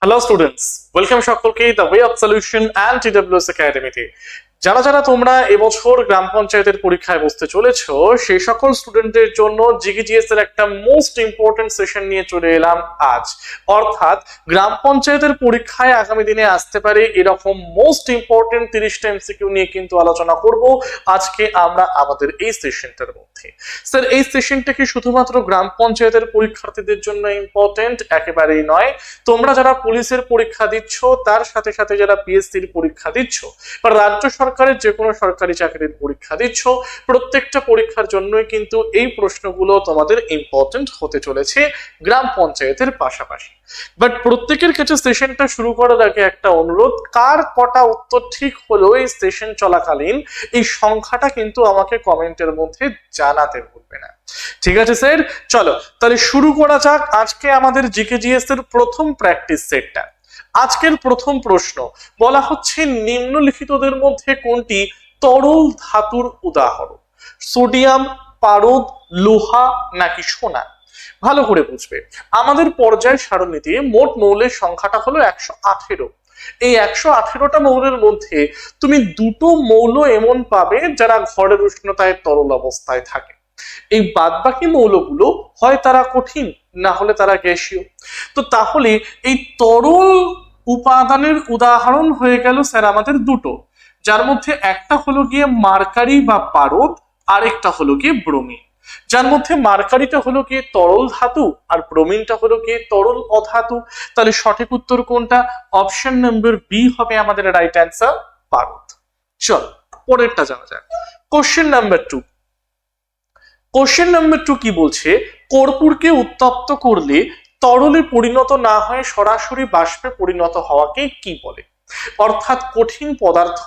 Hello students, welcome সকলকে the way of solution and TWS একাডেমিতে। যারা তোমরা এবছর গ্রাম পঞ্চায়েতের পরীক্ষায় বসতে চলেছো সেই সকল স্টুডেন্টদের জন্য জিকেজিএস এর একটা মোস্ট ইম্পর্টেন্ট সেশন নিয়ে চলে এলাম আজ। অর্থাৎ গ্রাম পঞ্চায়েতের পরীক্ষায় আগামী দিনে আসতে পারে এরকম মোস্ট ইম্পর্টেন্ট 30টা এমসিকিউ নিয়ে কিন্তু আলোচনা করব আজকে আমরা আমাদের এই সেশনটার মধ্যে। স্যার, এই সেশনটা কি শুধুমাত্র গ্রাম পঞ্চায়েতের পরীক্ষার্থীদের জন্য ইম্পর্টেন্ট? একেবারেই নয়। তোমরা যারা পুলিশের পরীক্ষা দিচ্ছ, তার সাথে সাথে যারা পিএসসির পরীক্ষা দিচ্ছ বা রাজ্য সরকারের যে কোনো সরকারি চাকরির পরীক্ষা দিচ্ছ, প্রত্যেকটা পরীক্ষার জন্যই কিন্তু এই প্রশ্নগুলো তোমাদের ইম্পর্টেন্ট হতে চলেছে গ্রাম পঞ্চায়েতের পাশাপাশি। বাট প্রত্যেকের কাছে সেশনটা শুরু করার আগে একটা অনুরোধ, কার কটা উত্তর ঠিক হলো এই সেশন চলাকালীন এই সংখ্যাটা কিন্তু আমাকে কমেন্টের মধ্যে জানাতে ভুলবে না। ঠিক আছে স্যার, চলো তাহলে শুরু করা যাক আজকে আমাদের জিকেজিএস এর প্রথম প্র্যাকটিস সেটটা। আজকের প্রথম প্রশ্ন বলা হচ্ছে নিম্নলিখিতদের মধ্যে কোনটি তরল ধাতুর উদাহরণ? সোডিয়াম, পারদ, লোহা নাকি সোনা? ভালো করে বুঝবে, আমাদের পর্যায় সারণীতে মোট মৌলের সংখ্যাটা হলো 118। এই 118টা মৌলের মধ্যে তুমি দুটো মৌল এমন পাবে যারা ঘরের উষ্ণতায় তরল অবস্থায় থাকে। এই বাদবাকি মৌলগুলো হয় তারা কঠিন, না হলে তারা গ্যাসীয়। তো তাহলে এই তরল উপাদানের উদাহরণ হয়ে গেল স্যার আমাদের দুটো, যার মধ্যে একটা হলো গিয়ে মার্কারি বা পারদ, আরেকটা হলো গিয়ে ব্রোমিন। যার মধ্যে মার্কারিটা হলো গিয়ে তরল ধাতু আর ব্রোমিনটা হলো গিয়ে তরল অধাতু। তাহলে সঠিক উত্তর কোনটা? অপশন নম্বর বি হবে আমাদের রাইট অ্যান্সার, পারদ। চল পরেরটা যাওয়া যাক। Question number 2। কোশ্চেন নাম্বার 2 কি বলছে? কর্পূরকে উত্তপ্ত করলে তরলে পরিণত না হয়ে সরাসরি বাষ্পে পরিণত হওয়াকে কি বলে? অর্থাৎ কঠিন পদার্থ,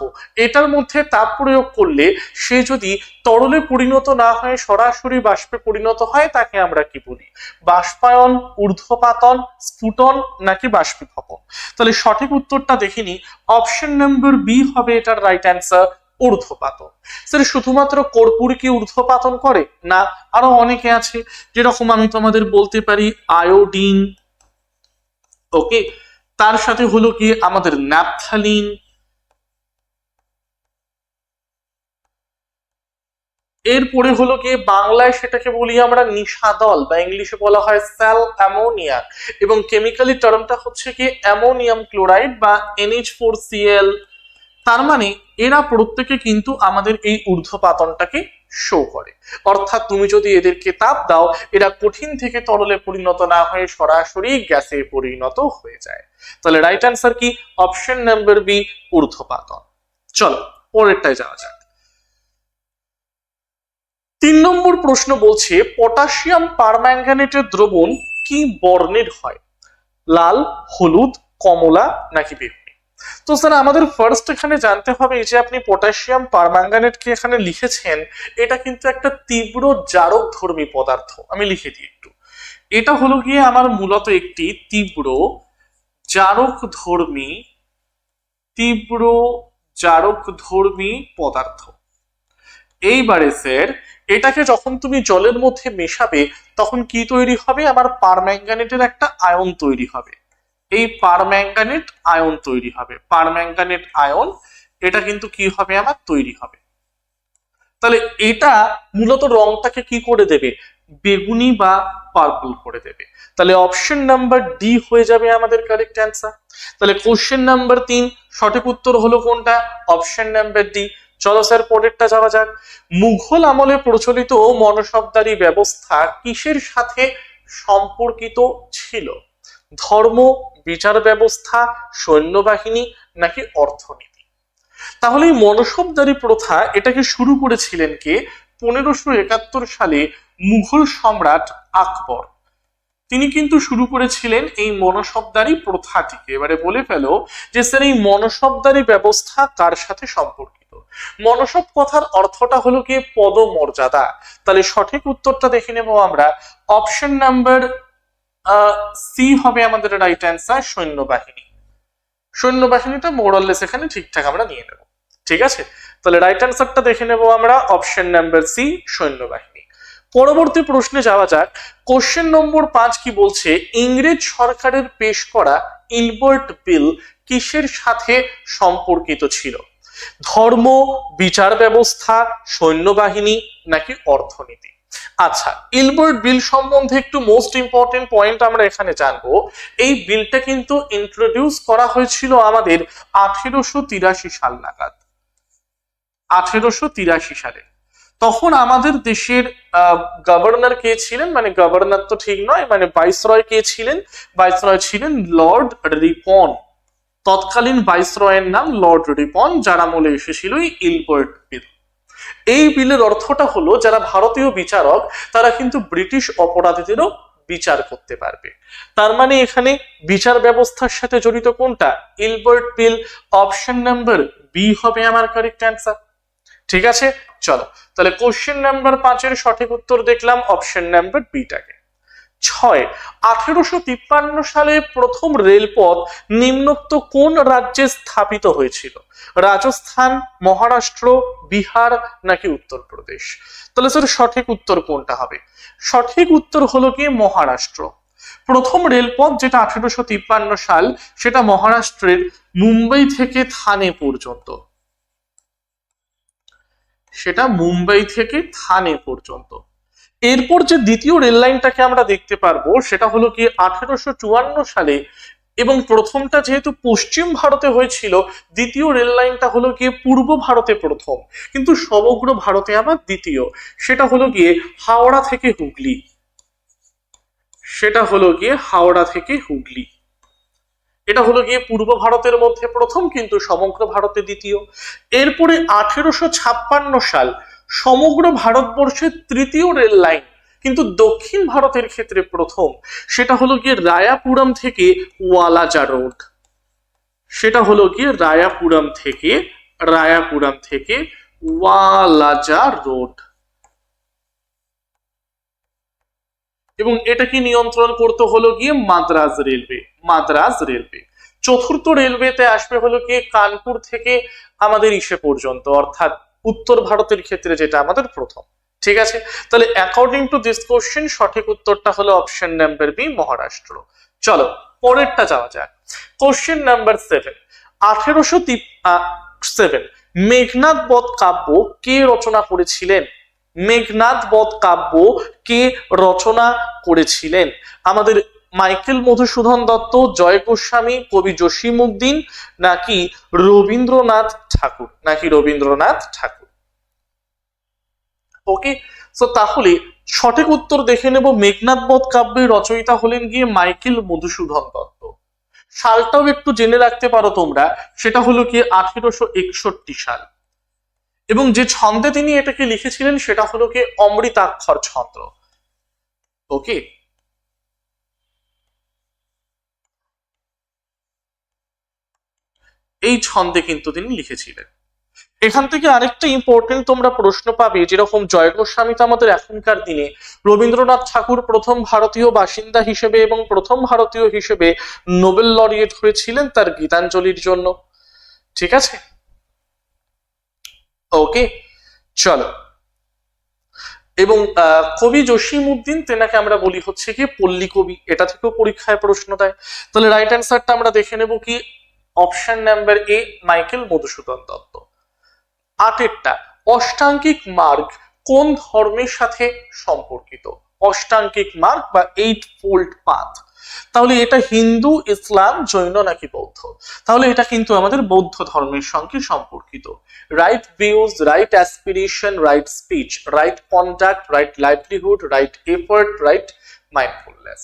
এটার মধ্যে তাপ প্রয়োগ করলে সে যদি তরলে পরিণত না হয়ে সরাসরি বাষ্পে পরিণত হয় তাকে আমরা কি বলি? বাষ্পায়ন, ঊর্ধ্বপাতন, স্ফুটন নাকি বাষ্পীভবন? তাহলে সঠিক উত্তরটা দেখিনি, অপশন নম্বর বি হবে এটার রাইট অ্যান্সার, ঊর্ধ্বপাতন। স্যার, শুধুমাত্র কর্পূর কি ঊর্ধ্বপাতন করে? না, আরো অনেকে আছে, যেরকম আমি তোমাদের বলতে পারি আয়োডিন, ওকে, তার সাথে হলো কি আমাদের ন্যাপথালিন, এরপরে হলো কি বাংলায় সেটাকে বলি আমরা নিশাদল বা ইংলিশে বলা হয় স্যাল অ্যামোনিয়া, এবং কেমিক্যালি টার্মটা হচ্ছে কি অ্যামোনিয়াম ক্লোরাইড বা NH4Cl। তার মানে এরা প্রত্যেকে কিন্তু আমাদের এই ঊর্ধ্বপাতনটাকে শো করে। অর্থাৎ তুমি যদি এদেরকে তাপ দাও, এরা কঠিন থেকে তরলে পরিণত না হয়ে সরাসরি গ্যাসে পরিণত হয়ে যায়। তাহলে রাইট অ্যান্সার কি? অপশন নাম্বার বি, ঊর্ধ্বপাতন। চলো পরেরটায় যাওয়া যাক। 3 নম্বর প্রশ্ন বলছে পটাশিয়াম পারম্যাঙ্গানেটের দ্রবণ কি বর্ণের হয়? লাল, হলুদ, কমলা নাকি বেগুনি? তো স্যার আমাদের ফার্স্ট এখানে জানতে হবে যে আপনি পটাশিয়াম পারম্যাঙ্গানেটকে এখানে লিখেছেন, এটা কিন্তু একটা তীব্র জারকধর্মী পদার্থ। আমি লিখে দিই একটু, এটা হলো গিয়ে আমার মূলত একটি তীব্র জারকধর্মী পদার্থ। এইবারে স্যার এটাকে যখন তুমি জলের মধ্যে মেশাবে তখন কি তৈরি হবে? আমার পারম্যাঙ্গানেটের একটা আয়ন তৈরি হবে। এই পারম্যাঙ্গানেট আয়ন তৈরি হবে, পারম্যাঙ্গানেট আয়ন, এটা কিন্তু কি হবে? আমার তৈরি হবে। তাহলে এটা মূলত রংটাকে কি করে দেবে? বেগুনি বা পার্পল করে দেবে। তাহলে অপশন নাম্বার ডি হয়ে যাবে আমাদের কারেক্ট অ্যান্সার। তাহলে কোশ্চেন নাম্বার 3 সঠিক উত্তর হলো কোনটা? Option number D. চলো স্যার পরেরটা যাওয়া যাক। মুঘল আমলে প্রচলিত মনসবদারি ব্যবস্থা কিসের সাথে সম্পর্কিত ছিল? ধর্ম, বিচার ব্যবস্থা, সৈন্যবাহিনী নাকি অর্থনীতি? তাহলে এই মনসবদারি প্রথা এটাকে শুরু করেছিলেন কে? 1571 সালে মুঘল সম্রাট আকবর। তিনি কিন্তু শুরু করেছিলেন এই মনসবদারি প্রথাটিকে। এবারে বলে ফেলো যে স্যার এই মনসবদারি ব্যবস্থা কার সাথে সম্পর্কিত? মনসব কথার অর্থটা হলো কি পদমর্যাদা। তাহলে সঠিক উত্তরটা দেখে নেব আমরা, অপশন নাম্বার সি হবে আমাদের রাইট অ্যান্সার, সৈন্যবাহিনী। সৈন্যবাহিনীটা মোরাললেস এখানে ঠিকঠাক আমরা নিয়ে নেব। ঠিক আছে, তাহলে রাইট অ্যান্সারটা দেখে নেব আমরা, অপশন নাম্বার সি, সৈন্যবাহিনী। পরবর্তী প্রশ্নে যাওয়া যাক। কোশ্চেন নম্বর 5 কি বলছে? ইংরেজ সরকারের পেশ করা ইলবার্ট বিল কিসের সাথে সম্পর্কিত ছিল? ধর্ম, বিচার ব্যবস্থা, সৈন্যবাহিনী নাকি অর্থনীতি? আচ্ছা, ইলবার্ট বিল সম্বন্ধে একটু মোস্ট ইম্পর্টেন্ট পয়েন্ট আমরা এখানে জানবো। এই বিলটা কিন্তু ইন্ট্রোডিউস করা হয়েছিল আমাদের 1883 সাল নাগাদ। 1883 সালে। তখন আমাদের দেশের গভর্নর কে ছিলেন, মানে গভর্নর তো ঠিক নয়, মানে ভাইসরয় কে ছিলেন? ভাইসরয় ছিলেন লর্ড রিপন। তৎকালীন ভাইসরয়ের নাম লর্ড রিপন, যার আমলে এসেছিল ইলবার্ট বিল। এই বিলের অর্থটা হলো যারা ভারতীয় বিচারক তারা কিন্তু ব্রিটিশ অপরাধীদেরও বিচার করতে পারবে। তার মানে এখানে বিচার ব্যবস্থার সাথে জড়িত কোনটা? Ilbert bill. Option number B হবে আমার কারেক্ট অ্যান্সার। ঠিক আছে, চলো তাহলে কোশ্চেন নাম্বার 5 সঠিক উত্তর দেখলাম অপশন নাম্বার বিটাকে। 6, 1853 সালে প্রথম রেলপথ নিম্নোক্ত কোন রাজ্যে স্থাপিত হয়েছিল? রাজস্থান, মহারাষ্ট্র, বিহার নাকি উত্তরপ্রদেশ? তাহলে স্যার সঠিক উত্তর কোনটা হবে? সঠিক উত্তর হলো কি মহারাষ্ট্র। প্রথম রেলপথ যেটা 1853 সাল, সেটা মহারাষ্ট্রের মুম্বাই থেকে থানে পর্যন্ত। সেটা মুম্বাই থেকে থানে পর্যন্ত। এরপর যে দ্বিতীয় রেল লাইনটাকে আমরা দেখতে পারবো সেটা হলো কি 1854 সালে, এবং প্রথমটা যেহেতু পশ্চিম ভারতে হয়েছিল, দ্বিতীয় রেল লাইনটা হলো গিয়ে পূর্ব ভারতে প্রথম, কিন্তু সমগ্র ভারতে আবার দ্বিতীয়। সেটা হলো গিয়ে হাওড়া থেকে হুগলি। সেটা হলো গিয়ে হাওড়া থেকে হুগলি। এটা হলো গিয়ে পূর্ব ভারতের মধ্যে প্রথম, কিন্তু সমগ্র ভারতে দ্বিতীয়। এরপরে 1856 সাল সমগ্র ভারতবর্ষের তৃতীয় রেল লাইন, কিন্তু দক্ষিণ ভারতের ক্ষেত্রে প্রথম। সেটা হলো গিয়ে রায়াপুরম থেকে ওয়ালাজা রোড। সেটা হলো গিয়ে রায়াপুরম থেকে ওয়ালাজা রোড। এবং এটাকে নিয়ন্ত্রণ করতে হলো গিয়ে মাদ্রাজ রেলওয়ে। চতুর্থ রেলওয়েতে আসবে হলো গিয়ে কানপুর থেকে আমাদের ইসে পর্যন্ত, অর্থাৎ উত্তর ভারতের ক্ষেত্রে যেটা আমাদের প্রথম। ঠিক আছে, তাহলে অ্যাকর্ডিং টু দিস কোশ্চেন সঠিক উত্তরটা হলো অপশন নাম্বার বি মহারাষ্ট্র। চলো পরেরটা যাওয়া যাক। কোশ্চেন নাম্বার 7, 1807 মেঘনাদ বধ কাব্য কে রচনা করেছিলেন? মেঘনাদ বধ কাব্য কে রচনা করেছিলেন? আমাদের মাইকেল মধুসূদন দত্ত, জয় গোস্বামী, কবি জসীমউদ্দিন নাকি রবীন্দ্রনাথ ঠাকুর? ওকে, সো তাহলে সঠিক উত্তর দেখে নেব। মেঘনাদ বধ কাব্যের রচয়িতা হলেন গিয়ে মাইকেল মধুসূদন দত্ত। সালটাও একটু জেনে রাখতে পারো তোমরা, সেটা হলো কি 1861 সাল। এবং যে ছন্দে তিনি এটাকে লিখেছিলেন সেটা হলো কি অমৃতাক্ষর ছন্দ। ওকে, এই ছন্দে কিন্তু তিনি লিখেছিলেন। এখান থেকে আরেকটা ইম্পর্টেন্ট তোমরা প্রশ্ন পাবে, যেরকম জয় গোস্বামী তো আমাদের এখনকার দিনে, রবীন্দ্রনাথ ঠাকুর প্রথম ভারতীয় বাসিন্দা হিসেবে এবং প্রথম ভারতীয় হিসেবে নোবেল লরিয়েট হয়েছিলেন তার গীতাঞ্জলির জন্য। ঠিক আছে, ওকে চলো। এবং কবি জসীমউদ্দিন, তেনাকে আমরা বলি হচ্ছে কি পল্লী কবি। এটা থেকেও পরীক্ষায় প্রশ্ন দেয়। তাহলে রাইট অ্যান্সারটা আমরা দেখে নেব কি অপশন নাম্বার এ মাইকেল মধুসূদন দত্ত। 8 অষ্টাঙ্গিক মার্গ কোন ধর্মের সাথে সম্পর্কিত? অষ্টাঙ্গিক মার্গ বা 8 ফোল্ড পাথ, তাহলে এটা হিন্দু, ইসলাম, জৈন নাকি বৌদ্ধ? তাহলে এটা কিন্তু আমাদের বৌদ্ধ ধর্মের সঙ্গে সম্পর্কিত। Right views, right aspiration, right speech, right conduct, right livelihood, right effort, right mindfulness.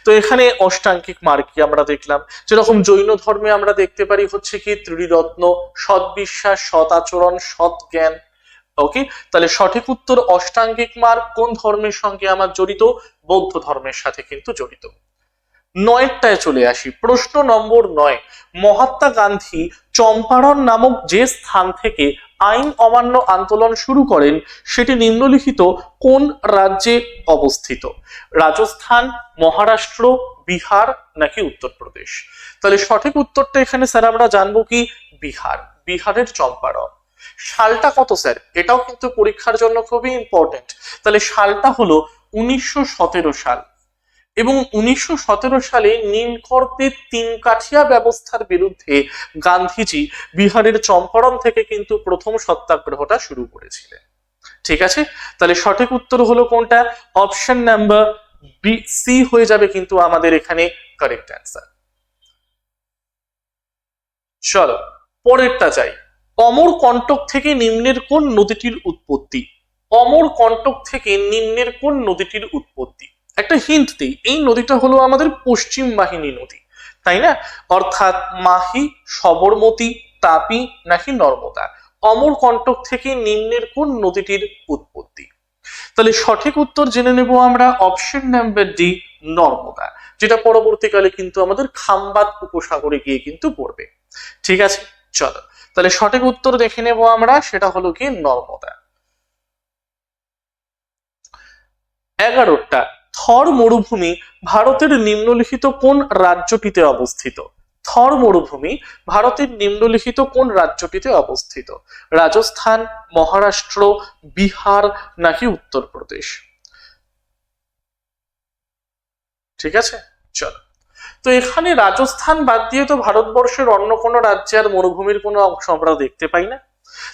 তো এখানে অষ্টাঙ্গিক মার্গ কি আমরা দেখলাম। যেরকম জৈন ধর্মে আমরা দেখতে পারি হচ্ছে কি ত্রিরত্ন, সৎ বিশ্বাস, সৎ আচরণ, সৎ জ্ঞান। ওকে, তাহলে সঠিক উত্তর অষ্টাঙ্গিক মার্গ কোন ধর্মের সঙ্গে আমার জড়িত? বৌদ্ধ ধর্মের সাথে কিন্তু জড়িত। 9টায় চলে আসি। প্রশ্ন নম্বর 9, মহাত্মা গান্ধী চম্পারণ নামক যে স্থান থেকে আইন অমান্য আন্দোলন শুরু করেন সেটি নিম্নলিখিত কোন রাজ্যে অবস্থিত? রাজস্থান, মহারাষ্ট্র, বিহার নাকি উত্তরপ্রদেশ? তাহলে সঠিক উত্তরটা এখানে স্যার আমরা জানবো কি বিহারের চম্পারণ। সালটা কত স্যার? এটাও কিন্তু পরীক্ষার জন্য খুবই ইম্পর্টেন্ট। তাহলে সালটা হলো 1917 সাল। এবং 1917 সালে নীলকরদের তিন কাঠিয়া ব্যবস্থার বিরুদ্ধে গান্ধীজি বিহারের চম্পারণ থেকে কিন্তু প্রথম সত্যাগ্রহটা শুরু করেছিলেন। ঠিক আছে, তাহলে সঠিক উত্তর হলো কোনটা? অপশন নাম্বার বি, সি হয়ে যাবে কিন্তু আমাদের এখানে কারেক্ট অ্যান্সার। চলো পরেরটা চাই। অমরকণ্টক থেকে নিম্নের কোন নদীটির উৎপত্তি? অমরকণ্টক থেকে নিম্নের কোন নদীটির উৎপত্তি? একটা হিন্ট দিই, এই নদীটা হলো আমাদের পশ্চিম বাহিনী নদী, তাই না? অর্থাৎ মাহি, সবরমতী, তাপি নাকি নর্মদা? অমরকণ্টক থেকে নিম্নের কোন নদীটির উৎপত্তি? তাহলে সঠিক উত্তর জেনে নেব আমরা, অপশন নাম্বার ডি, নর্মদা, যেটা পরবর্তীকালে কিন্তু আমাদের খাম্বাত উপসাগরে গিয়ে কিন্তু পড়বে। ঠিক আছে, চলো তাহলে সঠিক উত্তর দেখে নেব আমরা, সেটা হলো কি নর্মদা। 11টা, থর মরুভূমি ভারতের নিম্নলিখিত কোন রাজ্যটিতে অবস্থিত? থর মরুভূমি ভারতের নিম্নলিখিত কোন রাজ্যটিতে অবস্থিত? রাজস্থান, মহারাষ্ট্র, বিহার নাকি উত্তরপ্রদেশ? ঠিক আছে, চলো তো এখানে রাজস্থান বাদ দিয়ে তো ভারতবর্ষের অন্য কোনো রাজ্যে আর মরুভূমির কোনো অংশ আমরা দেখতে পাই না।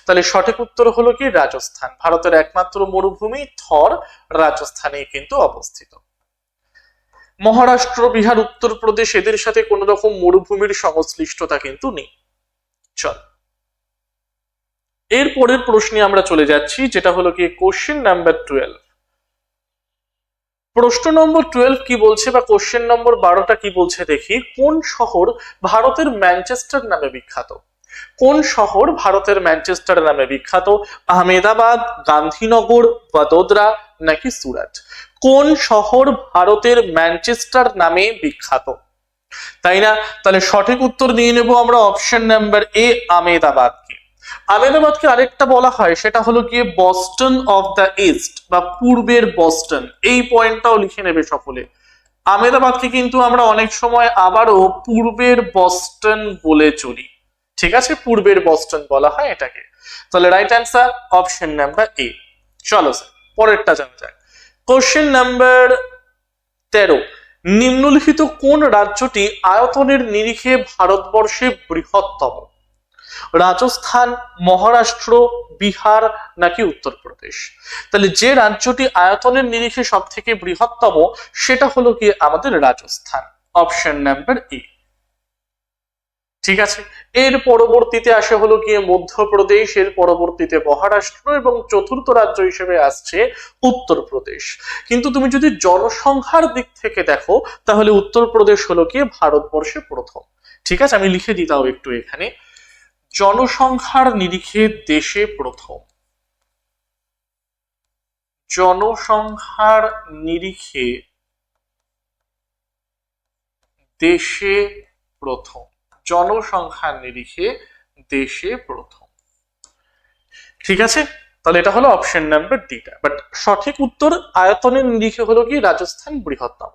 তাহলে সঠিক উত্তর হলো কি রাজস্থান, ভারতের একমাত্র মরুভূমি থর রাজস্থানে কিন্তু অবস্থিত। মহারাষ্ট্র, বিহার, উত্তরপ্রদেশ এদের সাথে কোন রকম মরুভূমির সংশ্লিষ্টতা কিন্তু নেই। চল এর পরের প্রশ্নে আমরা চলে যাচ্ছি, যেটা হলো কি কোশ্চেন নাম্বার 12। প্রশ্ন নম্বর 12 কি বলছে, বা কোশ্চেন নম্বর 12টা কি বলছে দেখি। কোন শহর ভারতের ম্যানচেস্টার নামে বিখ্যাত? কোন শহর ভারতের ম্যানচেস্টার নামে বিখ্যাত? আহমেদাবাদ, গান্ধীনগর, বদোদরা নাকি সুরাট? কোন শহর ভারতের ম্যানচেস্টার নামে বিখ্যাত? তাই না? তাহলে সঠিক উত্তর নিয়ে নেব আমরা, অপশন নাম্বার এ, আহমেদাবাদকে। আহমেদাবাদকে আরেকটা বলা হয়, সেটা হলো গিয়ে বস্টন অফ দ্য ইস্ট, বা পূর্বের বস্টন। এই পয়েন্টটাও লিখে নেবে সকলে। আহমেদাবাদকে কিন্তু আমরা অনেক সময় আবারও পূর্বের বস্টন বলে চলি। ঠিক আছে, পূর্বের বস্টন বলা হয় এটাকে। তাহলে রাইট অ্যান্সার অপশন নাম্বার এ। চলো স্যার পরেরটা জানা যাক। কোশ্চেন নাম্বার 13, নিম্নলিখিত কোন রাজ্যটি আয়তনের নিরিখে ভারতবর্ষে বৃহত্তম? রাজস্থান, মহারাষ্ট্র, বিহার নাকি উত্তরপ্রদেশ? তাহলে যে রাজ্যটি আয়তনের নিরিখে সব থেকে বৃহত্তম সেটা হলো কি আমাদের রাজস্থান, অপশন নাম্বার এ। ঠিক আছে, এর পরবর্তীতে আসে হলো গিয়ে মধ্যপ্রদেশ, এর পরবর্তীতে মহারাষ্ট্র, এবং চতুর্থ রাজ্য হিসেবে আসছে উত্তরপ্রদেশ। কিন্তু তুমি যদি জনসংখ্যার দিক থেকে দেখো তাহলে উত্তরপ্রদেশ হলো গিয়ে ভারতবর্ষে প্রথম। ঠিক আছে, আমি লিখে দিতাম একটু এখানে, জনসংখ্যার নিরিখে দেশে প্রথম। জনসংখ্যার নিরিখে দেশে প্রথম। জনসংখ্যার নিরিখে দেশে প্রথম। ঠিক আছে, তাহলে এটা হলো অপশন নাম্বার ডিটা। বাট সঠিক উত্তর আয়তনের নিরিখে হলো কি রাজস্থান বৃহত্তম।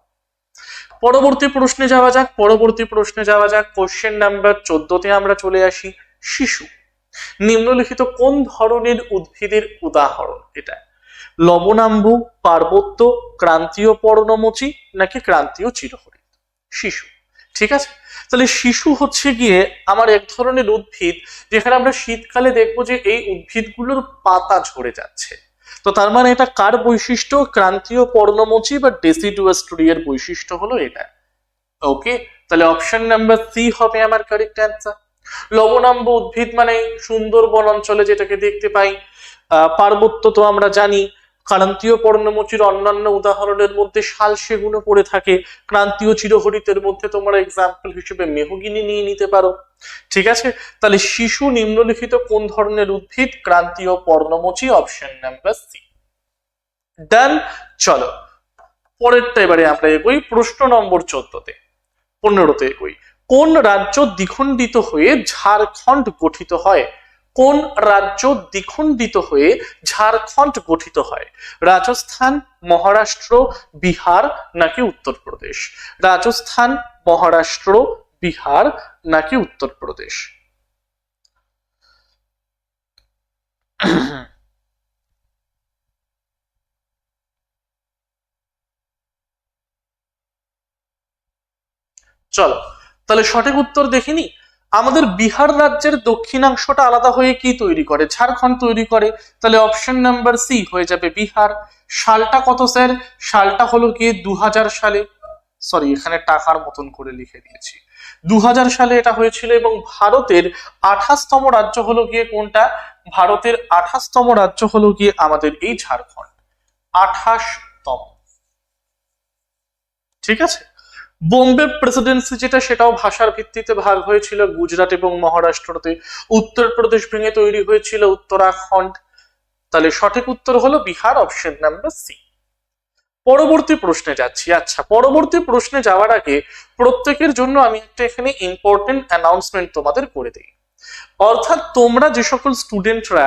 পরবর্তী প্রশ্নে যাওয়া যাক, পরবর্তী প্রশ্নে যাওয়া যাক। কোশ্চেন নাম্বার 14তে আমরা চলে আসি। শিশু নিম্নলিখিত কোন ধরনের উদ্ভিদের উদাহরণ? এটা লবণাম্বু, পার্বত্য, ক্রান্তীয় পর্ণমোচী নাকি ক্রান্তীয় চিরহরিৎ? শিশু। ঠিক আছে, তাহলে শিশু হচ্ছে গিয়ে আমার এক ধরনের উদ্ভিদ, যেখানে আমরা শীতকালে দেখবো যে এই উদ্ভিদগুলোর পাতা ঝরে যাচ্ছে। তো তার মানে এটা কার বৈশিষ্ট্য? ক্রান্তীয় পর্ণমোচী বা ডেসিডুয়াস ট্রি এর বৈশিষ্ট্য হলো এটা। ওকে, তাহলে অপশন নাম্বার সি হবে আমার কারেক্ট অ্যান্সার। লবণাম্ব উদ্ভিদ মানে সুন্দরবন অঞ্চলে যেটাকে দেখতে পাই। পার্বত্য তো আমরা জানি। ক্রান্তীয় পর্ণমোচীর অন্যান্য উদাহরণের মধ্যে শাল সেগুনও পড়ে থাকে। ক্রান্তীয় চিরহরিতের মধ্যে তোমরা এক্সাম্পল হিসেবে মেহগিনি নিয়ে নিতে পারো। ঠিক আছে, তাহলে শিশু নিম্নলিখিত কোন ধরনের উদ্ভিদ? ক্রান্তীয় পর্ণমোচী, অপশন নাম্বার সি। ডান। চলো পরেরটা এবারে আমরা এগোই প্রশ্ন নম্বর 14তে। 15তে এগোই। কোন রাজ্য দ্বিখণ্ডিত হয়ে ঝাড়খণ্ড গঠিত হয়? কোন রাজ্য দ্বিখণ্ডিত হয়ে ঝাড়খণ্ড গঠিত হয়? রাজস্থান, মহারাষ্ট্র, বিহার নাকি উত্তরপ্রদেশ? রাজস্থান, মহারাষ্ট্র, বিহার নাকি উত্তরপ্রদেশ? চলো তাহলে সঠিক উত্তর দেখিনি। আমাদের বিহার রাজ্যের দক্ষিণাংশটা আলাদা হয়ে কি তৈরি করে? ঝাড়খণ্ড তৈরি করে। তাহলে অপশন নাম্বার সি হয়ে যাবে বিহার। সালটা কত স্যার? সালটা হলো কি 2000 সালে, সরি এখানে টাকার মতন করে লিখে দিয়েছি, 2000 সালে এটা হয়েছিল। এবং ভারতের 28তম রাজ্য হলো গিয়ে কোনটা? ভারতের 28তম রাজ্য হলো গিয়ে আমাদের এই ঝাড়খণ্ড, 28তম। ঠিক আছে। বোম্বে প্রেসিডেন্সি যেটা, সেটাও ভাষার ভিত্তিতে ভাগ হয়েছিল, গুজরাট এবং মহারাষ্ট্রতে। উত্তরপ্রদেশ ভেঙে তৈরি হয়েছিল উত্তরাখণ্ড। তাহলে সঠিক উত্তর হলো বিহার, অপশন নাম্বার সি। পরবর্তী প্রশ্নে যাচ্ছি। আচ্ছা, পরবর্তী প্রশ্নে যাওয়ার আগে প্রত্যেকের জন্য আমি একটা এখানে ইম্পর্টেন্ট অ্যানাউন্সমেন্ট তোমাদের করে দিই। অর্থাৎ তোমরা যে সকল স্টুডেন্টরা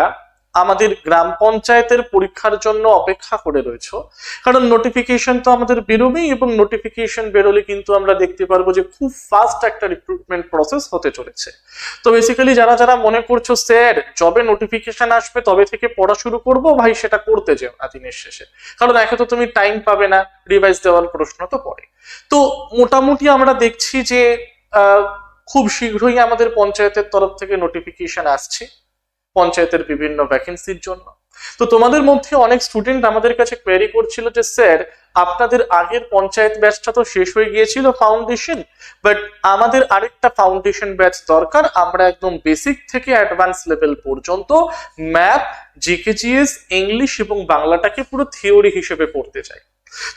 আমাদের গ্রাম পঞ্চায়েতের পরীক্ষার জন্য অপেক্ষা করে রয়েছে, কারণ নোটিফিকেশন তো আমাদের বেরোবেই, এবং নোটিফিকেশন বেরোলে কিন্তু আমরা দেখতে পারবো যে খুব ফাস্ট একটা রিক্রুটমেন্ট প্রসেস হতে চলেছে। তো বেসিক্যালি যারা যারা মনে করছো স্যার জবে নোটিফিকেশন আসবে তবে থেকে পড়া শুরু করবো, ভাই সেটা করতে যেও না দিনের শেষে, কারণ একে তো তুমি টাইম পাবে না, রিভাইজ দেওয়ার প্রশ্ন তো পড়ে। তো মোটামুটি আমরা দেখছি যে খুব শীঘ্রই আমাদের পঞ্চায়েতের তরফ থেকে নোটিফিকেশন আসছে পঞ্চায়েতের বিভিন্ন ভ্যাকেন্সির জন্য। তো তোমাদের মধ্যে অনেক স্টুডেন্ট আমাদের কাছে কোয়েরি করছিল যে স্যার আপনাদের আগের পঞ্চায়েত ব্যাচটা তো শেষ হয়ে গিয়েছিল ফাউন্ডেশন, বাট আমাদের আরেকটা ফাউন্ডেশন ব্যাচ দরকার, আমরা একদম বেসিক থেকে অ্যাডভান্স লেভেল পর্যন্ত ম্যাথ, জিকেজিএস, ইংলিশ এবং বাংলাটাকে পুরো থিওরি হিসেবে পড়তে চাই।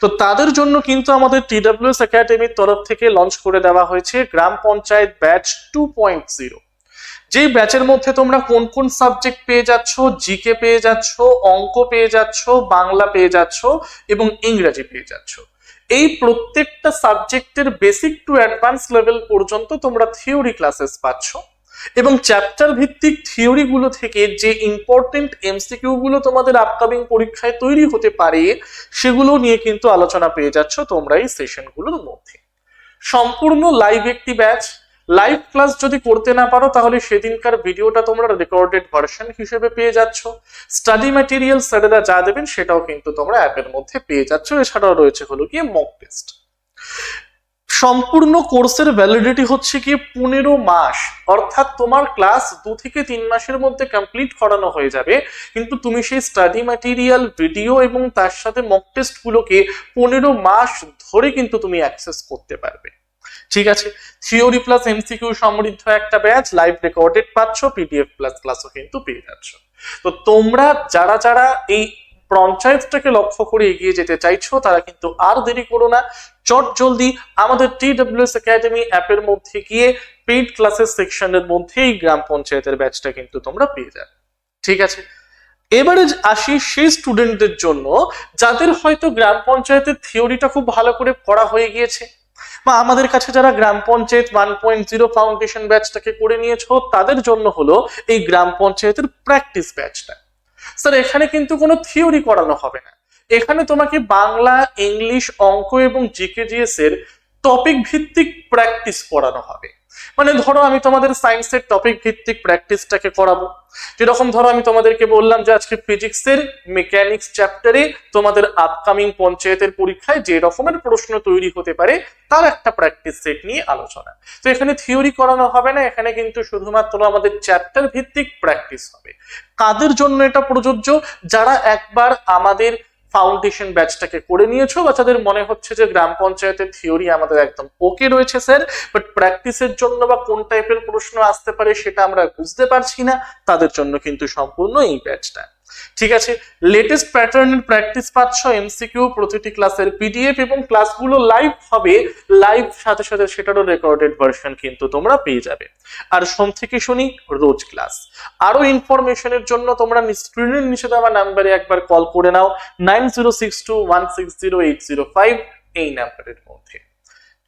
তো তাদের জন্য কিন্তু আমাদের টিডব্লিউএস একাডেমির তরফ থেকে লঞ্চ করে দেওয়া হয়েছে গ্রাম পঞ্চায়েত ব্যাচ 2.0, যেই ব্যাচের মধ্যে তোমরা কোন কোন সাবজেক্ট পেয়ে যাচ্ছ? জিকে পেয়ে যাচ্ছ, অঙ্ক পেয়ে যাচ্ছ, বাংলা পেয়ে যাচ্ছ এবং ইংরেজি পেয়ে যাচ্ছ। এই প্রত্যেকটা সাবজেক্টের বেসিক টু অ্যাডভান্স লেভেল পর্যন্ত তোমরা থিওরি ক্লাসেস পাচ্ছ, এবং চ্যাপ্টার ভিত্তিক থিওরি গুলো থেকে যে ইম্পর্টেন্ট এমসিকিউ গুলো তোমাদের আপকামিং পরীক্ষায় তৈরি হতে পারে সেগুলো নিয়ে কিন্তু আলোচনা পেয়ে যাচ্ছ তোমরা এই সেশনগুলোর মধ্যে। সম্পূর্ণ লাইভ একটি ব্যাচ। লাইভ ক্লাস যদি করতে না পারো তাহলে সেদিনকার ভিডিওটা তোমরা রেকর্ডেড ভার্সন হিসেবে পেয়ে যাচ্ছ। স্টাডি ম্যাটেরিয়াল স্যারেরা যা দেবেন সেটাও কিন্তু তোমরা অ্যাপের মধ্যে পেয়ে যাচ্ছ। এছাড়াও রয়েছে হলো গিয়ে মক টেস্ট। সম্পূর্ণ কোর্সের ভ্যালিডিটি হচ্ছে কি 15 মাস, অর্থাৎ তোমার ক্লাস 2 থেকে 3 মাসের মধ্যে কমপ্লিট করানো হয়ে যাবে, কিন্তু তুমি সেই স্টাডি ম্যাটেরিয়াল, ভিডিও এবং তার সাথে মক টেস্ট গুলোকে 15 মাস ধরে কিন্তু তুমি অ্যাক্সেস করতে পারবে। ঠিক আছে। থিওরি প্লাস এমসিকিউ সমৃদ্ধ একটা ব্যাচ, লাইভ রেকর্ডেড পাচ্ছ, পিডিএফ প্লাস ক্লাসও কিন্তু পেয়ে যাচ্ছ। তো তোমরা যারা যারা এই পঞ্চায়েতটাকে লক্ষ্য করে এগিয়ে যেতে চাইছো তারা কিন্তু আর দেরি করো না, চট জলদি আমাদের টিডব্লিউএস একাডেমি অ্যাপের মধ্যে গিয়ে পেইড ক্লাসেস সেকশনের মধ্যে এই গ্রাম পঞ্চায়েতের ব্যাচটা কিন্তু তোমরা পেয়ে যাবে। ঠিক আছে। এবারে আসি সেই স্টুডেন্টদের জন্য যাদের হয়তো গ্রাম পঞ্চায়েতের থিওরিটা খুব ভালো করে পড়া হয়ে গিয়েছে, বা আমাদের কাছে যারা গ্রাম পঞ্চায়েত 1.0 ফাউন্ডেশন ব্যাচটাকে করে নিয়েছো, তাদের জন্য হলো এই গ্রাম পঞ্চায়েতের প্র্যাকটিস ব্যাচটা। স্যার এখানে কিন্তু কোনো থিওরি করানো হবে না, এখানে তোমাকে বাংলা, ইংলিশ, অঙ্ক এবং জিকেজিএস এর টপিক ভিত্তিক প্র্যাকটিস করানো হবে। মানে ধরো আমি তোমাদের সায়েন্সের টপিক ভিত্তিক প্র্যাকটিসটাকে করাবো, যেরকম ধরো আমি তোমাদেরকে বললাম যে আজকে ফিজিক্সের মেকানিক্স চ্যাপ্টারে তোমাদের আপকামিং পঞ্চায়েতের পরীক্ষায় যে রকমের প্রশ্ন তৈরি হতে পারে তার একটা প্র্যাকটিস সেট নিয়ে আলোচনা। তো এখানে থিওরি করানো হবে না, এখানে কিন্তু শুধুমাত্র আমাদের চ্যাপ্টার ভিত্তিক প্র্যাকটিস হবে। কাদের জন্য এটা প্রযোজ্য? যারা একবার আমাদের ফাউন্ডেশন ব্যাচটাকে করে নিয়েছো, বাচ্চাদের মনে হচ্ছে যে গ্রাম পঞ্চায়েতের থিওরি আমাদের একদম ওকে রয়েছে স্যার, বাট প্র্যাকটিসের জন্য বা কোন টাইপের প্রশ্ন আসতে পারে সেটা আমরা বুঝতে পারছি না, তাদের জন্য কিন্তু সম্পূর্ণ এই ব্যাচটা। ঠিক আছে। লেটেস্ট প্যাটার্নের প্র্যাকটিস পাচ্ছ, এমসিকিউ, প্রতিটি ক্লাসের পিডিএফ এবং ক্লাসগুলো লাইভ হবে, লাইভ সাথে সাথে সেটারও রেকর্ডেড ভার্সন কিন্তু তোমরা পেয়ে যাবে। আর সোম থেকে শনি রোজ ক্লাস। আরো ইনফরমেশনের জন্য তোমরা স্ক্রিনের নিচে দেওয়া নাম্বারে একবার কল করে নাও, 9062160805 এই নাম্বারের মধ্যে।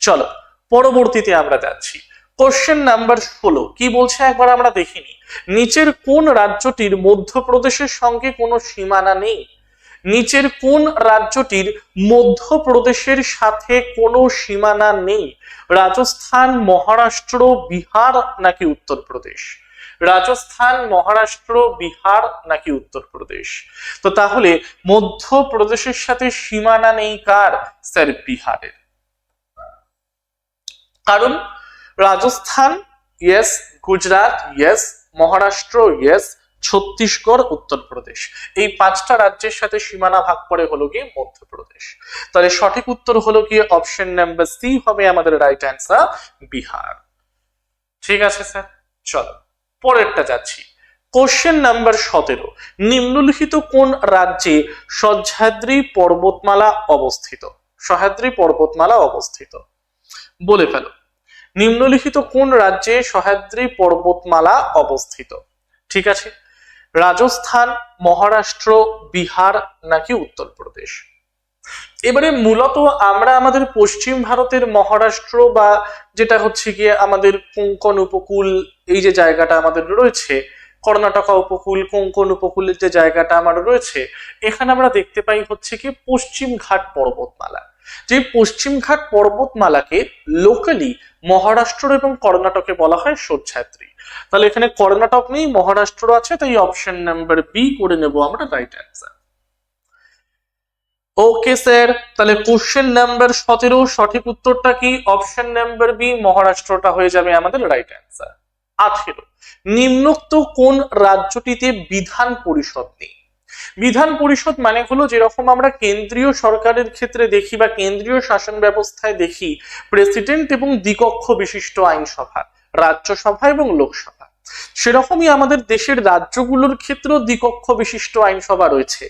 চলো পরবর্তীতে আমরা যাচ্ছি। কোশ্চেন নাম্বার 16 কি বলছে একবার আমরা দেখিনি। নিচের কোন রাজ্যটির মধ্যপ্রদেশের সঙ্গে কোনো সীমানা নেই? নিচের কোন রাজ্যটির মধ্যপ্রদেশের সাথে কোনো সীমানা নেই? রাজস্থান, মহারাষ্ট্র, বিহার নাকি উত্তরপ্রদেশ? রাজস্থান, মহারাষ্ট্র, বিহার নাকি উত্তরপ্রদেশ? তো তাহলে মধ্যপ্রদেশের সাথে সীমানা নেই কার? স্যার বিহারের। কারণ Rajasthan yes, Gujarat yes, Maharashtra yes, Chhattisgarh, Uttar Pradesh, এই 5টা রাজ্যের সাথে সীমানা ভাগ করে হলো গিয়ে মধ্যপ্রদেশ। তাহলে সঠিক উত্তর হলো গিয়ে অপশন নাম্বার সি হবে আমাদের রাইট অ্যান্সার, বিহার। ঠিক আছে স্যার, চলো পরেরটা যাচ্ছি। কোশ্চেন নাম্বার 17, নিম্নলিখিত কোন রাজ্যে সহ্যাদ্রি পর্বতমালা অবস্থিত? সহ্যাদ্রি পর্বতমালা অবস্থিত বলে ফেলো। নিম্নলিখিত কোন রাজ্যে সহ্যাদ্রি পর্বতমালা অবস্থিত? ঠিক আছে, রাজস্থান, মহারাষ্ট্র, বিহার নাকি উত্তরপ্রদেশ? এবারে মূলত আমরা আমাদের পশ্চিম ভারতের মহারাষ্ট্র বা যেটা হচ্ছে গিয়ে আমাদের কোঙ্কণ উপকূল, এই যে জায়গাটা আমাদের রয়েছে, কর্ণাটকা উপকূল, কোঙ্কণ উপকূলের যে জায়গাটা আমার রয়েছে, এখানে আমরা দেখতে পাই হচ্ছে কি পশ্চিম ঘাট পর্বতমালা। যে পশ্চিম ঘাট পর্বতমালাকে লোকালি মহারাষ্ট্র এবং কর্ণাটকে বলা হয় সহ্যাদ্রি। তাহলে এখানে কর্ণাটক নেই, মহারাষ্ট্র আছে, তাই অপশন নাম্বার বি করে নেব আমরা রাইট অ্যান্সার। ওকে স্যার, তাহলে কোশ্চেন নাম্বার 17 সঠিক উত্তরটা কি? অপশন নাম্বার বি, মহারাষ্ট্রটা হয়ে যাবে আমাদের রাইট অ্যান্সার। 18, নিম্নোক্ত কোন রাজ্যটিতে বিধান পরিষদ নেই? বিধান পরিষদ মানে হলো যেরকম আমরা কেন্দ্রীয় সরকারের ক্ষেত্রে দেখি বা কেন্দ্রীয় শাসন ব্যবস্থায় দেখি প্রেসিডেন্ট এবং দ্বিকক্ষ বিশিষ্ট আইনসভা, রাজ্যসভা এবং লোকসভা, সেরকমই আমাদের দেশের রাজ্যগুলোর ক্ষেত্রেও দ্বিকক্ষ বিশিষ্ট আইনসভা রয়েছে।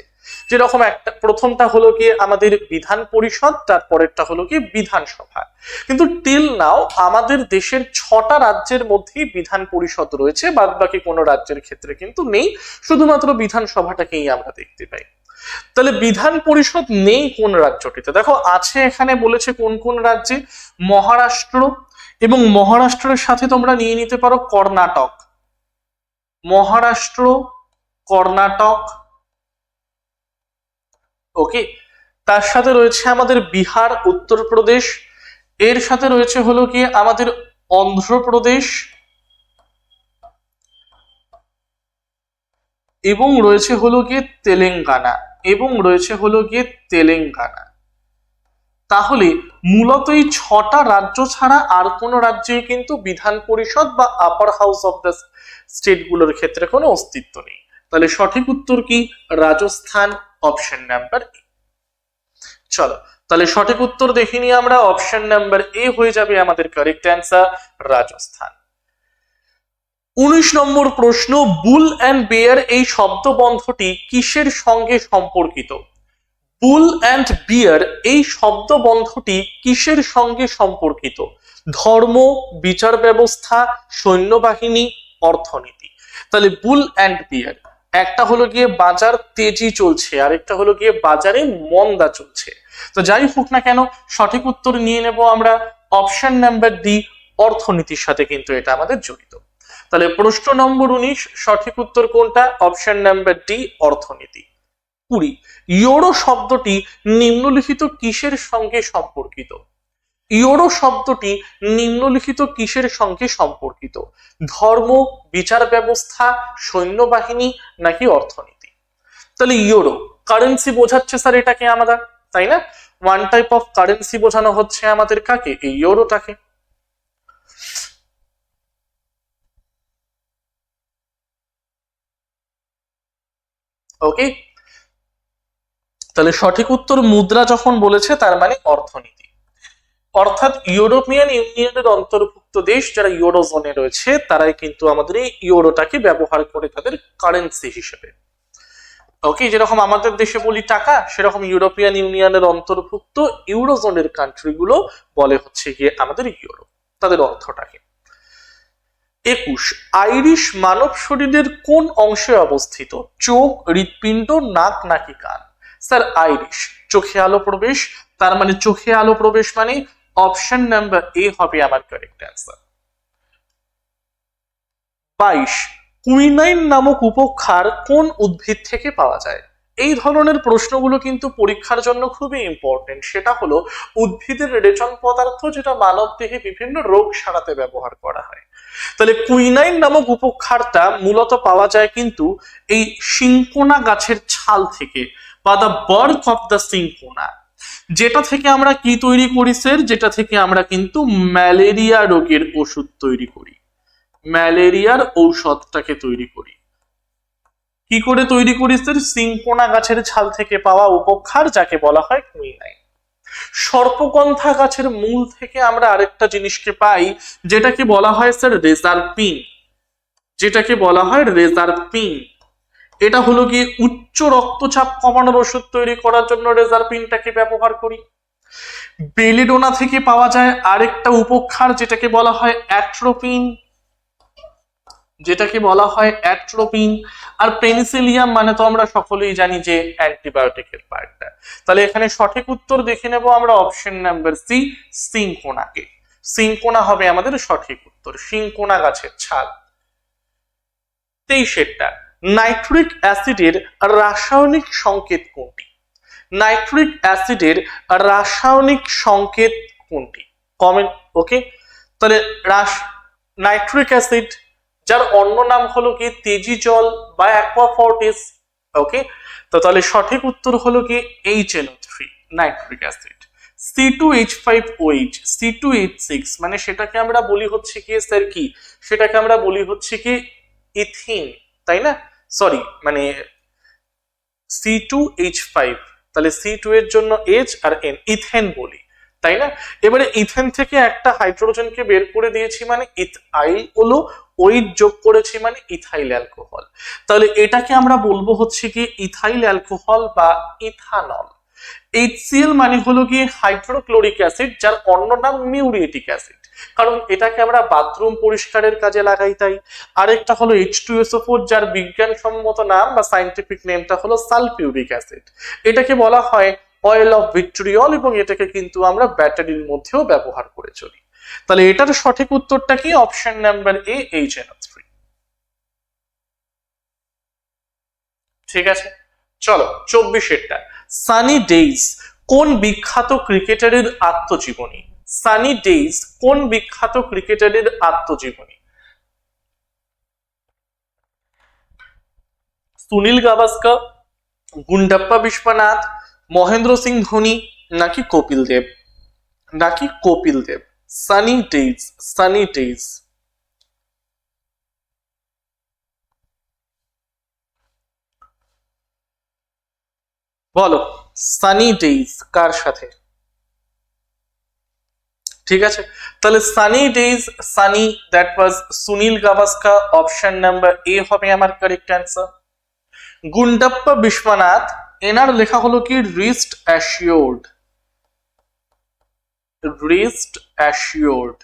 যেরকম একটা প্রথমটা হলো কি আমাদের বিধান পরিষদ, তারপরেরটা হলো কি বিধানসভা। কিন্তু টিল নাও আমাদের দেশের 6টা রাজ্যের মধ্যেই বিধান পরিষদ রয়েছে, বাদ বাকি কোনো রাজ্যের ক্ষেত্রে কিন্তু নেই, শুধুমাত্র বিধানসভাটাকেই আমরা দেখতে পাই। তাহলে বিধান পরিষদ নেই কোন রাজ্যটিতে? দেখো আছে, এখানে বলেছে কোন কোন রাজ্যে, মহারাষ্ট্র, এবং মহারাষ্ট্রের সাথে তোমরা নিয়ে নিতে পারো কর্ণাটক, মহারাষ্ট্র, কর্ণাটক, ওকে। তার সাথে রয়েছে আমাদের বিহার, উত্তরপ্রদেশ, এর সাথে রয়েছে হলো কি আমাদের অন্ধ্রপ্রদেশ, এবং রয়েছে হলো গিয়ে তেলেঙ্গানা, এবং রয়েছে হলো গিয়ে তেলেঙ্গানা। তাহলে মূলত এই 6টা রাজ্য ছাড়া আর কোন রাজ্যে কিন্তু বিধান পরিষদ বা আপার হাউস অফ দ্য স্টেট গুলোর ক্ষেত্রে কোনো অস্তিত্ব নেই। তাহলে সঠিক উত্তর কি? রাজস্থান, অপশন নাম্বার এ। চলো তাহলে সঠিক উত্তর দেখে নিই আমরা, অপশন নাম্বার এ হয়ে যাবে আমাদের কারেক্ট অ্যান্সার, রাজস্থান। 19 নম্বর প্রশ্ন, বুল অ্যান্ড বেয়ার এই শব্দবন্ধটি কিসের সঙ্গে সম্পর্কিত? বুল অ্যান্ড বিয়ার এই শব্দবন্ধটি কিসের সঙ্গে সম্পর্কিত? ধর্ম, বিচার ব্যবস্থা, সৈন্যবাহিনী, অর্থনীতি। তাহলে বুল অ্যান্ড বিয়ার, একটা হলো গিয়ে বাজার তেজি চলছে, আরেকটা হলো গিয়ে বাজারে মন্দা চলছে। তো যাই হোক না কেন, সঠিক উত্তর নিয়ে নেব আমরা অপশন নাম্বার ডি, অর্থনীতির সাথে কিন্তু এটা আমাদের জড়িত। তাহলে প্রশ্ন নম্বর 19 সঠিক উত্তর কোনটা? অপশন নাম্বার ডি, অর্থনীতি। 20, ইউরো শব্দটি নিম্নলিখিত কিসের সঙ্গে সম্পর্কিত? ইউরো শব্দটি নিম্নলিখিত কিসের সঙ্গে সম্পর্কিত? ধর্ম, বিচার ব্যবস্থা, সৈন্যবাহিনী নাকি অর্থনীতি? তাহলে ইউরো কারেন্সি বোঝাচ্ছে স্যার এটাকে আমাদের, তাই না? ওয়ান টাইপ অফ কারেন্সি বোঝানো হচ্ছে আমাদের কাকে? এই ইউরোটাকে। ওকে, তাহলে সঠিক উত্তর মুদ্রা যখন বলেছে তার মানে অর্থনীতি। অর্থাৎ ইউরোপিয়ান ইউনিয়নের অন্তর্ভুক্ত দেশ যারা ইউরোজোনে রয়েছে তারাই কিন্তু আমাদের এই ইউরোটাকে ব্যবহার করে তাদের কারেন্সি হিসেবে। ওকে, যেরকম আমাদের দেশে বলি টাকা, সেরকম ইউরোপিয়ান ইউনিয়নের অন্তর্ভুক্ত ইউরোজোনের কান্ট্রিগুলো বলে হচ্ছে গিয়ে আমাদের ইউরো, তাদের অর্থটাকে। 21, আইরিশ মানব শরীরের কোন অংশে অবস্থিত? চোখ, হৃৎপিণ্ড, নাক নাকি কান? স্যার আইরিশ, চোখে আলো প্রবেশ, তার মানে চোখে আলো প্রবেশ মানে অপশন নাম্বার এ হবে আমার কারেক্ট অ্যান্সার। 22, কুইনাইন নামক উপক্ষার কোন উদ্ভিদ থেকে পাওয়া যায়? এই ধরনের প্রশ্নগুলো কিন্তু পরীক্ষার জন্য খুবই ইম্পর্টেন্ট। সেটা হলো উদ্ভিদের রেচন পদার্থ যেটা মানব দেহে বিভিন্ন রোগ সারাতে ব্যবহার করা হয়। তাহলে কুইনাইন নামক উপক্ষারটা মূলত পাওয়া যায় কিন্তু এই সিঙ্কোনা গাছের ছাল থেকে, বা the bark of the cinchona. যেটা থেকে আমরা কি তৈরি করি স্যার, যেটা থেকে আমরা কিন্তু ম্যালেরিয়া রোগের ওষুধ তৈরি করি, ম্যালেরিয়ার ঔষধটাকে তৈরি করি। কি করে তৈরি করি স্যার? সিংকোনা গাছের ছাল থেকে পাওয়া উপক্ষার, যাকে বলা হয় কুইনাইন। সর্পগন্ধা গাছের মূল থেকে আমরা আরেকটা জিনিসকে পাই, যেটাকে বলা হয় স্যার রেজারপিন, যেটাকে বলা হয় রেজারপিন। এটা হলো কি উচ্চ রক্তচাপ কমানোর ওষুধ তৈরি করার জন্য রেজারপিনটাকে ব্যবহার করি। বেলিডোনা থেকে পাওয়া যায় আরেকটা উপক্ষার, যেটাকে বলা হয় অ্যাট্রোপিন, যেটাকে বলা হয় অ্যাট্রোপিন। আর পেনিসিলিয়াম মানে তো আমরা সকলেই জানি যে অ্যান্টিবায়োটিকের পার্টটা। তাহলে এখানে সঠিক উত্তর দেখে নেব আমরা অপশন নাম্বার সি, সিংকোনাকে। সিংকোনা হবে আমাদের সঠিক উত্তর, সিংকোনা গাছের ছাল। 23টা, নাইট্রিক অ্যাসিডের রাসায়নিক সংকেত কোনটি? নাইট্রিক অ্যাসিডের রাসায়নিক সংকেত কোনটি? কমেন্ট। ওকে, তাহলে নাইট্রিক অ্যাসিড, যার অন্য নাম হলো কি তেজি জল বা অ্যাকোয়াফর্টিস। ওকে, তো তাহলে সঠিক উত্তর হলো কি HNO3, nitric acid. C2H5OH, C2H6 মানে সেটাকে আমরা বলি হচ্ছে কি স্যার, কি সেটাকে আমরা বলি হচ্ছে কি ইথিন, তাই না? সরি, মানে C2H5, তাহলে C2 এর জন্য H আর N, ইথেন বলি, তাই না? এবারে ইথেন থেকে একটা হাইড্রোজেনকে বের করে দিয়েছি মানে ইথাইল হলো, ওইট যোগ করেছি মানে ইথাইল অ্যালকোহল। তাহলে এটাকে আমরা বলবো হচ্ছে কি ইথাইল অ্যালকোহল বা ইথানল। HCl মানে হলো কি হাইড্রোক্লোরিক অ্যাসিড, যার অন্য নাম মিউরিয়েটিক অ্যাসিড, কারণ এটাকে আমরা বাথরুম পরিষ্কারের কাজে লাগাই তাই। আরেকটা হলো H2SO4, যার বিজ্ঞানসম্মত নাম বা সায়েন্টিফিক নেমটা হলো সালফিউরিক অ্যাসিড। এটাকে বলা হয় অয়েল অফ ভিট্রিয়ল, এবং এটাকে কিন্তু আমরা ব্যাটারির মধ্যেও ব্যবহার করে চলি। তাহলে এটার সঠিক উত্তরটা কি? অপশন নাম্বার এ, HNO3। ঠিক আছে, চলো 24টা, সানি ডেইজ কোন বিখ্যাত ক্রিকেটারের আত্মজীবনী? সানি ডেইজ কোন বিখ্যাত ক্রিকেটারের আত্মজীবনী? সুনীল গাভাস্কার, গুন্ডাপ্পা বিশ্বনাথ, মহেন্দ্র সিং ধোনি, নাকি কপিল দেব? নাকি Kapil Dev? Sunny Days, Sunny Days. বলো, সানি ডেইজ কার সাথে? ঠিক আছে, তাহলে Sunny Days, Sunny, that was Sunil Gavaskar. Option number A হবে আমার কারেক্ট অ্যান্সার। গুন্ডাপ্পা বিশ্বনাথ, এনার লেখা হলো কি wrist assured, wrist assured.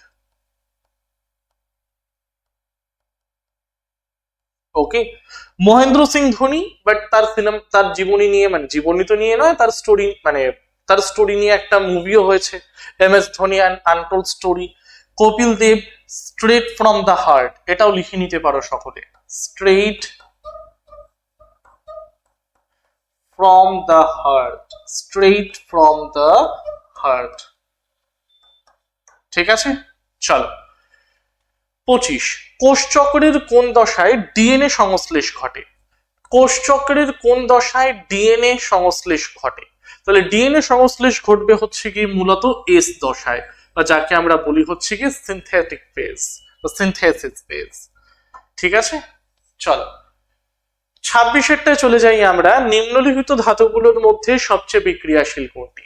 Okay, Mahendra Singh Dhoni, but তার সিনেমা, তার জীবনী নিয়ে, মানে জীবনী তো নিয়ে নয়, তার স্টোরি, মানে তার স্টোরি নিয়ে একটা মুভিও হয়েছে, MS Dhoni and untold story. Kapil Dev, straight from the heart, এটাও লিখে নিতে পারো সকলে, straight from the heart, straight from the heart. ঠিক আছে, চলো 25, কোষচক্রের কোন দশায় ডিএনএ সংশ্লেষ ঘটে? কোষচক্রের কোন দশায় ডিএনএ সংশ্লেষ ঘটে? তাহলে ডিএনএ সংশ্লেষ ঘটবে হচ্ছে কি মূলত এস দশায়, বা যাকে আমরা বলি হচ্ছে কি সিনথেটিক ফেজ বা সিনথেসিস ফেজ। ঠিক আছে, চলো 26টায় চলে যাই আমরা। নিম্নলিখিত ধাতুগুলোর মধ্যে সবচেয়ে বিক্রিয়াশীল কোনটি?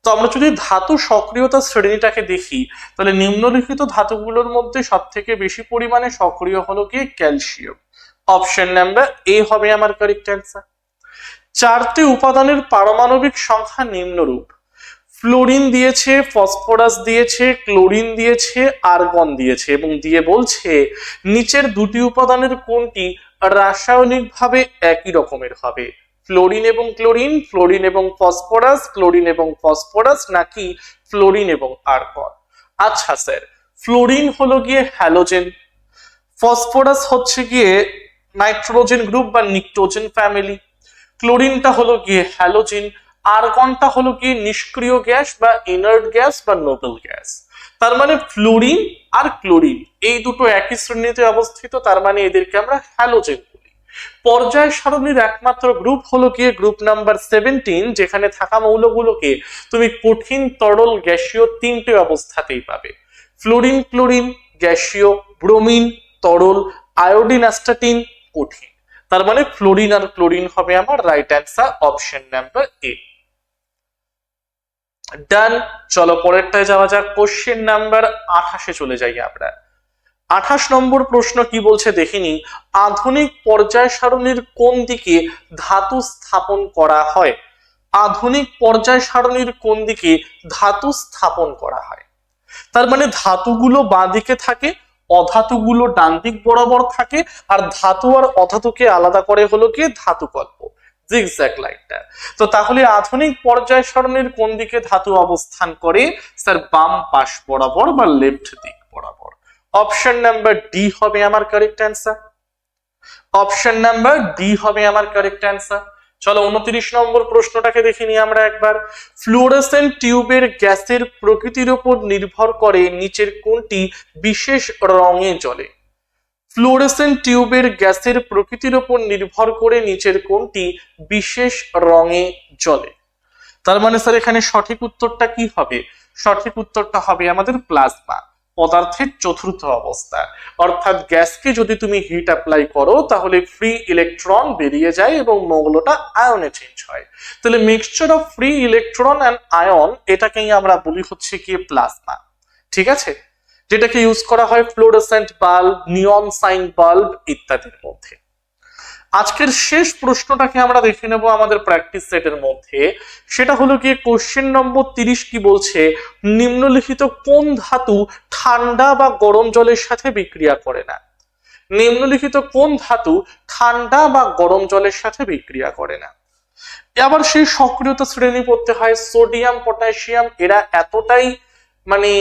তো আমরা যদি ধাতু সক্রিয়তা শ্রেণীটাকে দেখি, তাহলে নিম্নলিখিত ধাতুগুলোর মধ্যে সব থেকে বেশি পরিমাণে সক্রিয় হলো কি ক্যালসিয়াম। অপশন নাম্বার এ হবে আমার কারেক্ট অ্যান্সার। 4টি উপাদানের পারমাণবিক সংখ্যা নিম্নরূপ। ফ্লোরিন দিয়েছে, ফসফরাস দিয়েছে, ক্লোরিন দিয়েছে, আর্গন দিয়েছে, এবং দিয়ে বলছে নিচের দুটি উপাদানের কোনটি রাসায়নিকভাবে একই রকমের হবে? ফ্লোরিন এবং ক্লোরিন, ফ্লোরিন এবং ফসফরাস, ক্লোরিন এবং ফসফরাস, নাকি ফ্লোরিন এবং আর্গন? আচ্ছা স্যার, ফ্লোরিন হলো গিয়ে হ্যালোজেন, ফসফরাস হচ্ছে গিয়ে নাইট্রোজেন গ্রুপ বা নিকটোজেন ফ্যামিলি, ক্লোরিনটা হলো গিয়ে হ্যালোজেন, আর্গনটা হলো গিয়ে নিষ্ক্রিয় গ্যাস বা ইনার্ট গ্যাস বা নোবেল গ্যাস। তার মানে ফ্লোরিন আর ক্লোরিন এই দুটো একই শ্রেণীতে অবস্থিত, তার মানে এদেরকে আমরা হ্যালোজেন বলি। পর্যায় সারণীর একমাত্র গ্রুপ হলো কি গ্রুপ নাম্বার 17, যেখানে থাকা মৌলগুলোকে তুমি কঠিন, তরল, গ্যাসীয় তিনটে অবস্থাতেই পাবে। ফ্লোরিন, ক্লোরিন গ্যাসীয়, ব্রোমিন তরল, আয়োডিন, অ্যাস্টাটিন কঠিন। তার মানে ফ্লোরিন আর ক্লোরিন হবে আমার right answer, option number A. Done. চলো পরেরটায় যাওয়া যাক। কোশ্চেন নাম্বার 28 চলে যাই আমরা। 28 নম্বর প্রশ্ন কি বলছে দেখিনি। আধুনিক পর্যায় সারণীর কোন দিকে ধাতু স্থাপন করা হয়? আধুনিক পর্যায় সারণীর কোন দিকে ধাতু স্থাপন করা হয়? তার মানে ধাতুগুলো বাঁ দিকে থাকে, অধাতুগুলো ডান দিক বরাবর থাকে, আর ধাতু আর অধাতুকে আলাদা করে হলো কি ধাতুকল্প, জিগজ্যাগ লাইনটা। তো তাহলে আধুনিক পর্যায় সারণীর কোন দিকে ধাতু অবস্থান করে? স্যার বাম পাশ বরাবর বা লেফট দিক বরাবর। অপশন নাম্বার ডি হবে আমার correct answer. Option number D হবে আমার কারেক্ট অ্যান্সার। চলো 29 নম্বর প্রশ্নটাকে দেখে নিই আমরা একবার। ফ্লুওরেসেন্ট টিউবের গ্যাসের প্রকৃতির উপর নির্ভর করে নিচের কোনটি বিশেষ রঙে জ্বলে? ফ্লুওরেসেন্ট টিউবের গ্যাসের প্রকৃতির উপর নির্ভর করে নিচের কোনটি বিশেষ রঙে জ্বলে? তার মানে স্যার এখানে সঠিক উত্তরটা কি হবে? সঠিক উত্তরটা হবে আমাদের প্লাজমা, পদার্থের চতুর্থ অবস্থা। অর্থাৎ গ্যাসকে যদি তুমি হিট অ্যাপ্লাই করো তাহলে ফ্রি ইলেকট্রন বেরিয়ে যায় এবং মৌলটা আয়নে চেঞ্জ হয়। তাহলে mixture of free electron and ion, এটাকেই আমরা বলি হচ্ছে কি প্লাজমা। ঠিক আছে, যেটাকে ইউজ করা হয় ফ্লোরোসেন্ট বাল্ব, নিয়ন সাইন বাল্ব ইত্যাদির মধ্যে। আজকের শেষ প্রশ্নটাকে আমরা দেখে নেব আমাদের প্র্যাকটিস সেটের মধ্যে। সেটা হলো কি কোশ্চেন নম্বর 30 কি বলছে, নিম্নলিখিত কোন ধাতু ঠান্ডা বা গরম জলের সাথে বিক্রিয়া করে না? নিম্নলিখিত কোন ধাতু ঠান্ডা বা গরম জলের সাথে বিক্রিয়া করে না? আবার সেই সক্রিয়তা শ্রেণী পড়তে হয়। সোডিয়াম, পটাশিয়াম এরা এতটাই মানে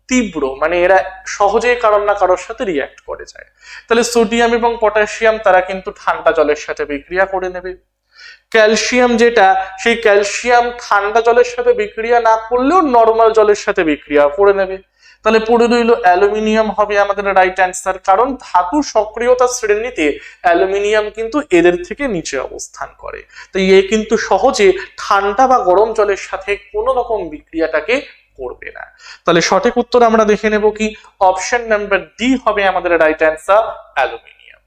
তীব্র, মানে এরা সহজেই কারোর না কারোর সাথে রিঅ্যাক্ট করে যায়। তাহলে সোডিয়াম এবং পটাশিয়াম তারা কিন্তু ঠান্ডা জলের সাথে বিক্রিয়া করে নেবে। ক্যালসিয়াম যেটা, সেই ক্যালসিয়াম ঠান্ডা জলের সাথে বিক্রিয়া না করলেও নর্মাল জলের সাথে বিক্রিয়া করে নেবে। তাহলে পড়ে রইল অ্যালুমিনিয়াম হবে আমাদের রাইট অ্যান্সার, কারণ ধাতু সক্রিয়তা শ্রেণীতে অ্যালুমিনিয়াম কিন্তু এদের থেকে নিচে অবস্থান করে। তো এ কিন্তু সহজে ঠান্ডা বা গরম জলের সাথে কোনো রকম বিক্রিয়াটাকে করবে না। তাহলে সঠিক উত্তর আমরা দেখে নেব কি, অপশন নাম্বার ডি হবে আমাদের রাইট অ্যান্সার, অ্যালুমিনিয়াম।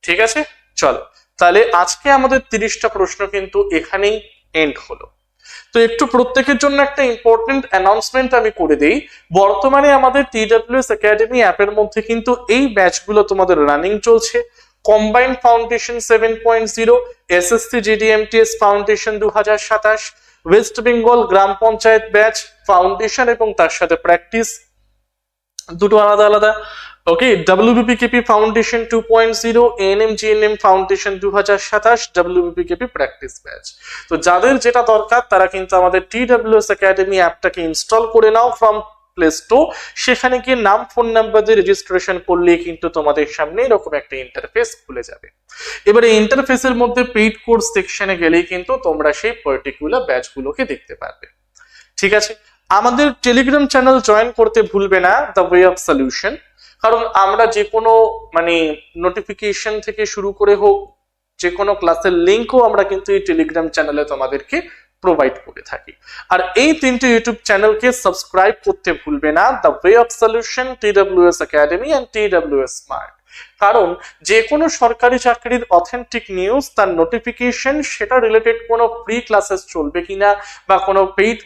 ঠিক আছে, চলো তাহলে আজকে আমাদের 30টা প্রশ্ন কিন্তু এখানেই এন্ড হলো। তো একটু প্রত্যেকের জন্য একটা ইম্পর্টেন্ট অ্যানাউন্সমেন্ট আমি করে দেই। বর্তমানে আমাদের TWS একাডেমি অ্যাপের মধ্যে কিন্তু এই ব্যাচগুলো তোমাদের রানিং চলছে। Combined foundation 7.0, SSC GDMTS foundation 2027, West Bengal gram panchayat batch foundation এবং তার সাথে প্র্যাকটিস, দুটো আলাদা আলাদা। Okay, WBPKP foundation 2.0, ANM GNM foundation 2027, WBPKP practice batch. তো যাদের যেটা দরকার তারা কিন্তু আমাদের TWS একাডেমি অ্যাপটাকে ইনস্টল করে নাও ফ্রম প্লে স্টোর। সেখানে গিয়ে নাম, ফোন নাম্বার দিয়ে রেজিস্ট্রেশন করলে কিন্তু তোমাদের সামনে এরকম একটা ইন্টারফেস খুলে যাবে। এবারে ইন্টারফেসের মধ্যে পেইড কোর্স সেকশনে গেলেই কিন্তু তোমরা সেই পার্টিকুলার ব্যাচগুলোকে দেখতে পারবে। ঠিক আছে, আমাদের টেলিগ্রাম চ্যানেল জয়েন করতে ভুলবে না, দ্য ওয়ে অফ সলিউশন। কারণ আমরা যে কোনো মানে নোটিফিকেশন থেকে শুরু করে হোক, যে কোনো ক্লাসের লিঙ্কও আমরা কিন্তু এই টেলিগ্রাম চ্যানেলে তোমাদেরকে প্রোভাইড করে থাকি। আর এই তিনটে ইউটিউব চ্যানেলকে সাবস্ক্রাইব করতে ভুলবে না, the way of solution, TWS academy and TWS smart. কারণ যে কোনো সরকারি চাকরির অথেন্টিক নিউজ, তার নোটিফিকেশন, সেটা রিলেটেড কোনো ফ্রি ক্লাসেস চলবে কিনা বা কোনো পেইড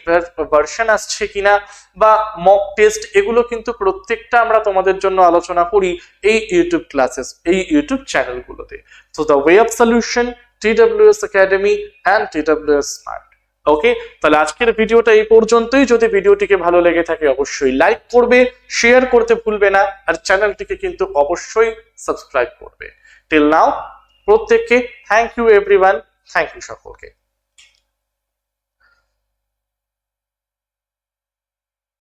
ভার্সন আসছে কিনা বা মক টেস্ট, এগুলো কিন্তু প্রত্যেকটা আমরা তোমাদের জন্য আলোচনা করি এই ইউটিউব ক্লাসেস, এই ইউটিউব চ্যানেলগুলোতে। তো the way of solution, TWS academy and TWS smart. Okay, তাহলে আজকের ভিডিওটা এই পর্যন্তই। যদি ভিডিওটিকে ভালো লেগে থাকে অবশ্যই লাইক করবে, শেয়ার করতে ভুলবে না, আর চ্যানেলটিকে কিন্তু অবশ্যই সাবস্ক্রাইব করবে। টিল নাও প্রত্যেককে thank you everyone, thank you সকলকে।